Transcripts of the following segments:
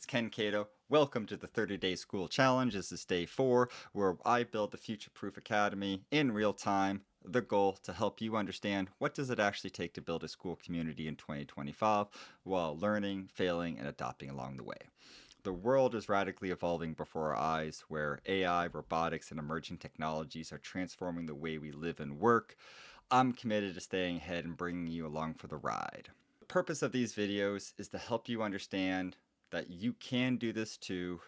it's Ken Cato. Welcome to the 30-Day School Challenge. This is day 4, where I build the future-proof academy in real time. The goal to help you understand what does it actually take to build a school community in 2025 while learning, failing, and adopting along the way. The world is radically evolving before our eyes, where AI, robotics, and emerging technologies are transforming the way we live and work. I'm committed to staying ahead and bringing you along for the ride. The purpose of these videos is to help you understand that you can do this too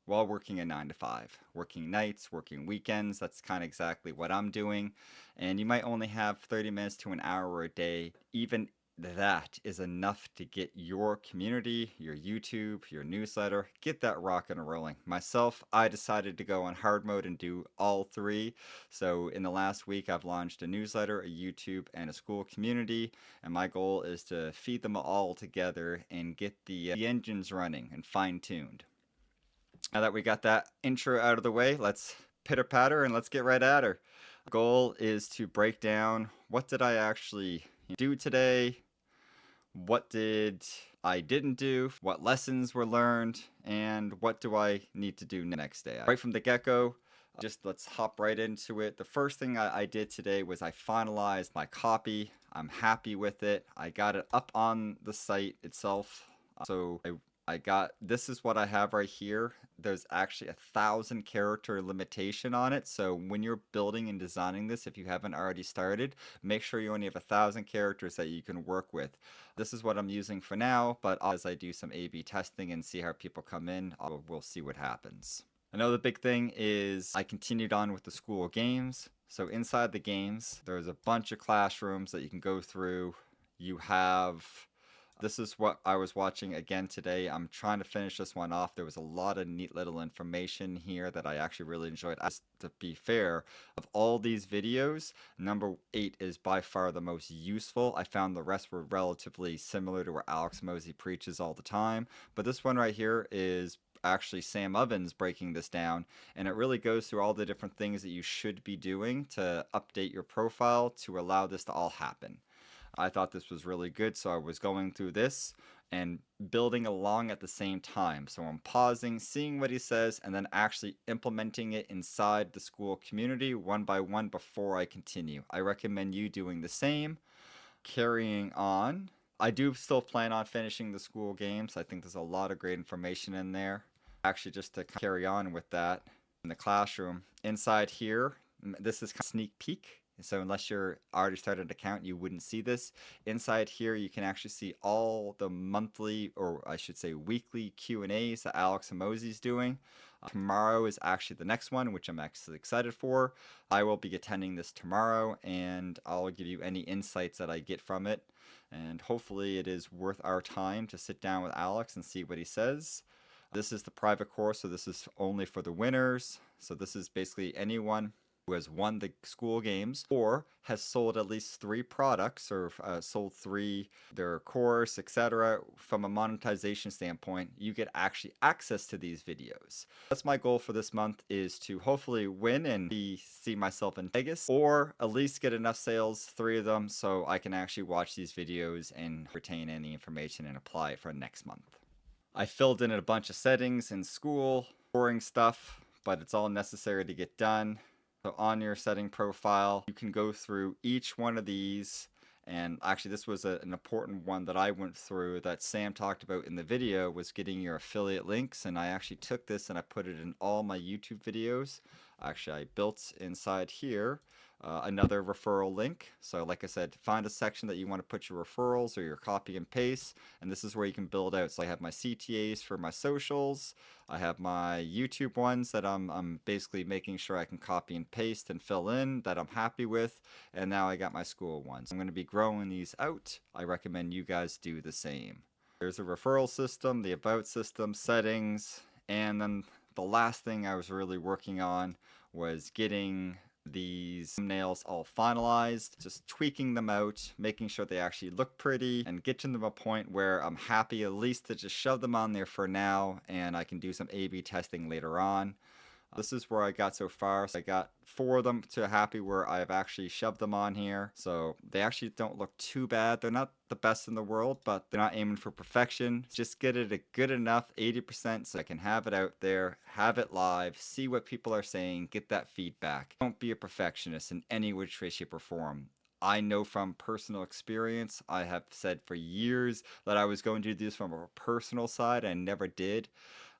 while working a 9 to 5, working nights, working weekends. That's kind of exactly what I'm doing. And you might only have 30 minutes to an hour a day. Even that is enough to get your community, your YouTube, your newsletter, get that rocking and rolling. Myself, I decided to go on hard mode and do all 3. So in the last week, I've launched a newsletter, a YouTube, and a Skool community. And my goal is to feed them all together and get the engines running and fine-tuned. Now that we got that intro out of the way, let's pitter patter and let's get right at her. The goal is to break down what did I actually do today, what did I didn't do, what lessons were learned, and what do I need to do next day. Right from the get-go, just let's hop right into it. The first thing I did today was I finalized my copy. I'm happy with it. I got it up on the site itself. So this is what I have right here. There's actually 1,000 character limitation on it. So when you're building and designing this, if you haven't already started, make sure you only have 1,000 characters that you can work with. This is what I'm using for now, but as I do some A/B testing and see how people come in, we'll see what happens. Another big thing is I continued on with the Skool games. So inside the games, there's a bunch of classrooms that you can go through. This is what I was watching again today. I'm trying to finish this one off. There was a lot of neat little information here that I actually really enjoyed. To be fair, of all these videos, number 8 is by far the most useful. I found the rest were relatively similar to where Alex Mosey preaches all the time. But this one right here is actually Sam Ovens breaking this down, and it really goes through all the different things that you should be doing to update your profile to allow this to all happen. I thought this was really good, so I was going through this and building along at the same time. So I'm pausing, seeing what he says, and then actually implementing it inside the Skool community one by one before I continue. I recommend you doing the same. Carrying on, I do still plan on finishing the Skool games. I think there's a lot of great information in there. Actually, just to carry on with that, in the classroom, inside here, this is kind of a sneak peek. So unless you're already started an account, you wouldn't see this. Inside here, you can actually see all the monthly, or I should say weekly Q&As that Alex and Mosey's doing. Tomorrow is actually the next one, which I'm actually excited for. I will be attending this tomorrow, and I'll give you any insights that I get from it. And hopefully it is worth our time to sit down with Alex and see what he says. This is the private course, so this is only for the winners. So this is basically anyone who has won the Skool games or has sold at least 3 products or sold 3 their course, etc. From a monetization standpoint, you get actually access to these videos. That's my goal for this month, is to hopefully win and see myself in Vegas, or at least get enough sales, 3 of them, so I can actually watch these videos and retain any information and apply it for next month. I filled in a bunch of settings in Skool, boring stuff, but it's all necessary to get done. So on your setting profile, you can go through each one of these. And actually, this was an important one that I went through that Sam talked about in the video, was getting your affiliate links. And I actually took this and I put it in all my YouTube videos. Actually, I built inside here another referral link. So like I said, find a section that you want to put your referrals or your copy and paste, and this is where you can build out. So I have my CTAs for my socials. I have my YouTube ones that I'm basically making sure I can copy and paste and fill in that I'm happy with. And now I got my Skool ones. I'm going to be growing these out. I recommend you guys do the same. There's a referral system, the about system, settings, and then the last thing I was really working on was getting these thumbnails all finalized, just tweaking them out, making sure they actually look pretty, and get to them a point where I'm happy at least to just shove them on there for now, and I can do some A/B testing later on. This is where I got so far. So I got 4 of them to happy where I've actually shoved them on here. So they actually don't look too bad. They're not the best in the world, but they're not aiming for perfection. Just get it a good enough 80% so I can have it out there, have it live, see what people are saying, get that feedback. Don't be a perfectionist in any which way, shape, or form. I know from personal experience, I have said for years that I was going to do this from a personal side. I never did.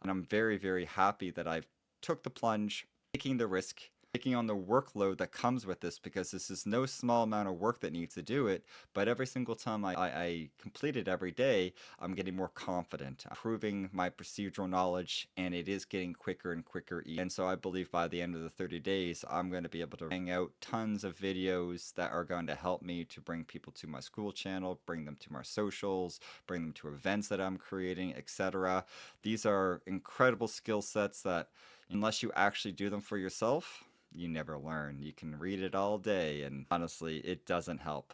And I'm very, very happy that I've took the plunge, taking the risk, taking on the workload that comes with this because this is no small amount of work that needs to do it. But every single time I complete it every day, I'm getting more confident, improving my procedural knowledge, and it is getting quicker and quicker. And so I believe by the end of the 30 days, I'm going to be able to bang out tons of videos that are going to help me to bring people to my Skool channel, bring them to my socials, bring them to events that I'm creating, etc. These are incredible skill sets that unless you actually do them for yourself, you never learn. You can read it all day, and honestly, it doesn't help.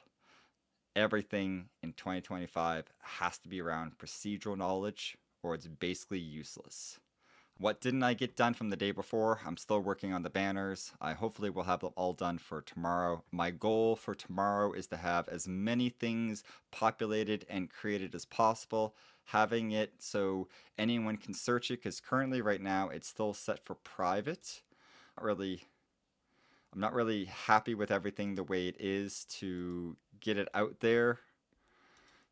Everything in 2025 has to be around procedural knowledge, or it's basically useless. What didn't I get done from the day before? I'm still working on the banners. I hopefully will have them all done for tomorrow. My goal for tomorrow is to have as many things populated and created as possible, having it so anyone can search it, because currently right now it's still set for private. I'm not really happy with everything the way it is to get it out there.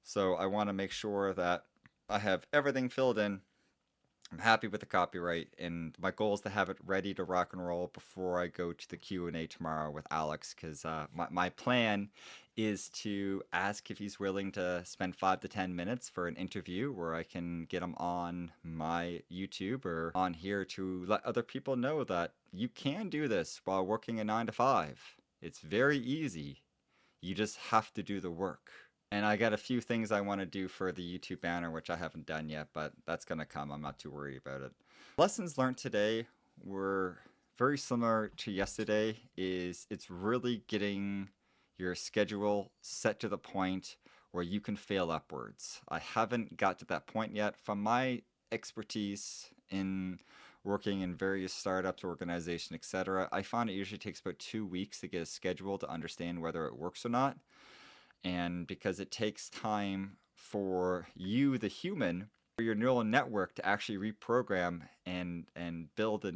So I want to make sure that I have everything filled in. I'm happy with the copyright, and my goal is to have it ready to rock and roll before I go to the Q&A tomorrow with Alex, because my plan is to ask if he's willing to spend 5 to 10 minutes for an interview where I can get him on my YouTube or on here to let other people know that you can do this while working a 9 to 5. It's very easy. You just have to do the work. And I got a few things I want to do for the YouTube banner, which I haven't done yet, but that's going to come. I'm not too worried about it. Lessons learned today were very similar to yesterday. It's really getting your schedule set to the point where you can fail upwards. I haven't got to that point yet. From my expertise in working in various startups, organizations, etc., I find it usually takes about 2 weeks to get a schedule to understand whether it works or not. And because it takes time for you, the human, for your neural network to actually reprogram and build a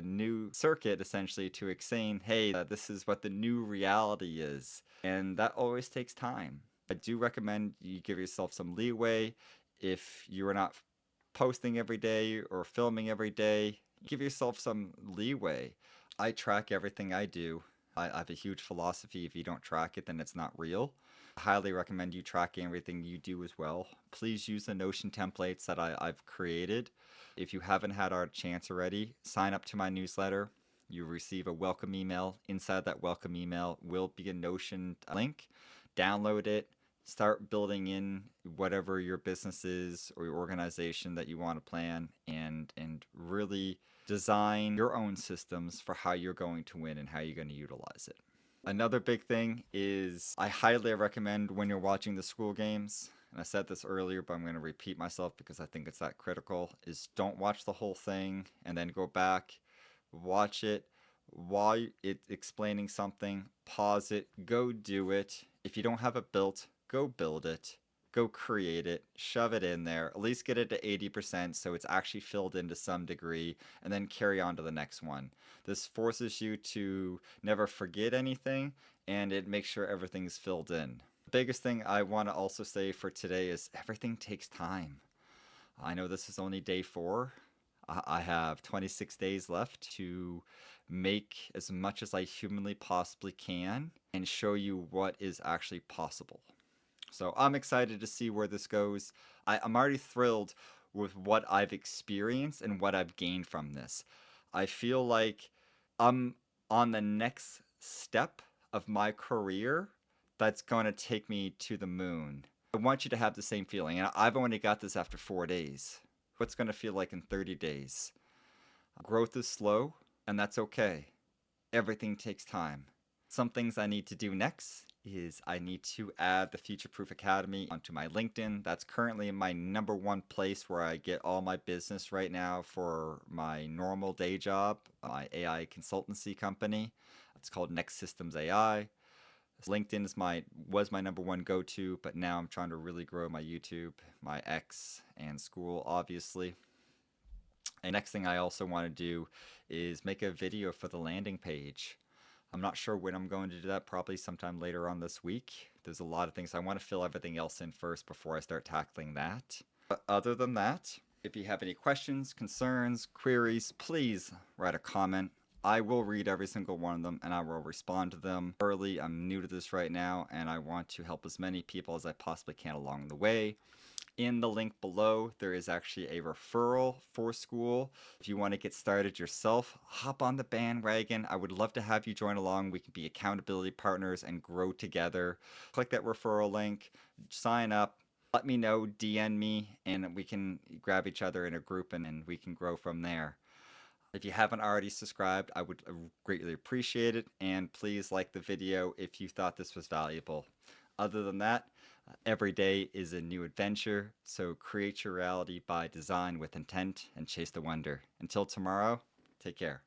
new circuit essentially to explain, hey, this is what the new reality is, and that always takes time. I do recommend you give yourself some leeway. If you are not posting every day or filming every day, give yourself some leeway. I track everything I do. I have a huge philosophy: if you don't track it, then it's not real. I highly recommend you tracking everything you do as well. Please use the Notion templates that I've created. If you haven't had our chance already, sign up to my newsletter. You receive a welcome email. Inside that welcome email will be a Notion link. Download it. Start building in whatever your business is or your organization that you want to plan, and really design your own systems for how you're going to win and how you're going to utilize it. Another big thing is I highly recommend when you're watching the Skool games, and I said this earlier, but I'm going to repeat myself because I think it's that critical, is don't watch the whole thing and then go back, watch it while it's explaining something, pause it, go do it. If you don't have it built, go build it. Go create it, shove it in there, at least get it to 80% so it's actually filled in to some degree, and then carry on to the next one. This forces you to never forget anything, and it makes sure everything's filled in. The biggest thing I want to also say for today is everything takes time. I know this is only day 4. I have 26 days left to make as much as I humanly possibly can and show you what is actually possible. So I'm excited to see where this goes. I'm already thrilled with what I've experienced and what I've gained from this. I feel like I'm on the next step of my career that's going to take me to the moon. I want you to have the same feeling. And I've only got this after 4 days. What's going to feel like in 30 days? Growth is slow, and that's okay. Everything takes time. Some things I need to do next is I need to add the Future Proof Academy onto my LinkedIn. That's currently my number one place where I get all my business right now for my normal day job, my AI consultancy company. It's called Next Systems AI. LinkedIn was my number one go-to, but now I'm trying to really grow my YouTube, my X, and Skool, obviously. And next thing I also want to do is make a video for the landing page. I'm not sure when I'm going to do that, probably sometime later on this week. There's a lot of things. I want to fill everything else in first before I start tackling that. But other than that, if you have any questions, concerns, queries, please write a comment. I will read every single one of them and I will respond to them early. I'm new to this right now and I want to help as many people as I possibly can along the way. In the link below, there is actually a referral for Skool. If you want to get started yourself, hop on the bandwagon. I would love to have you join along. We can be accountability partners and grow together. Click that referral link, sign up, let me know, DM me, and we can grab each other in a group and we can grow from there. If you haven't already subscribed, I would greatly appreciate it. And please like the video if you thought this was valuable. Other than that, every day is a new adventure, so create your reality by design with intent and chase the wonder. Until tomorrow, take care.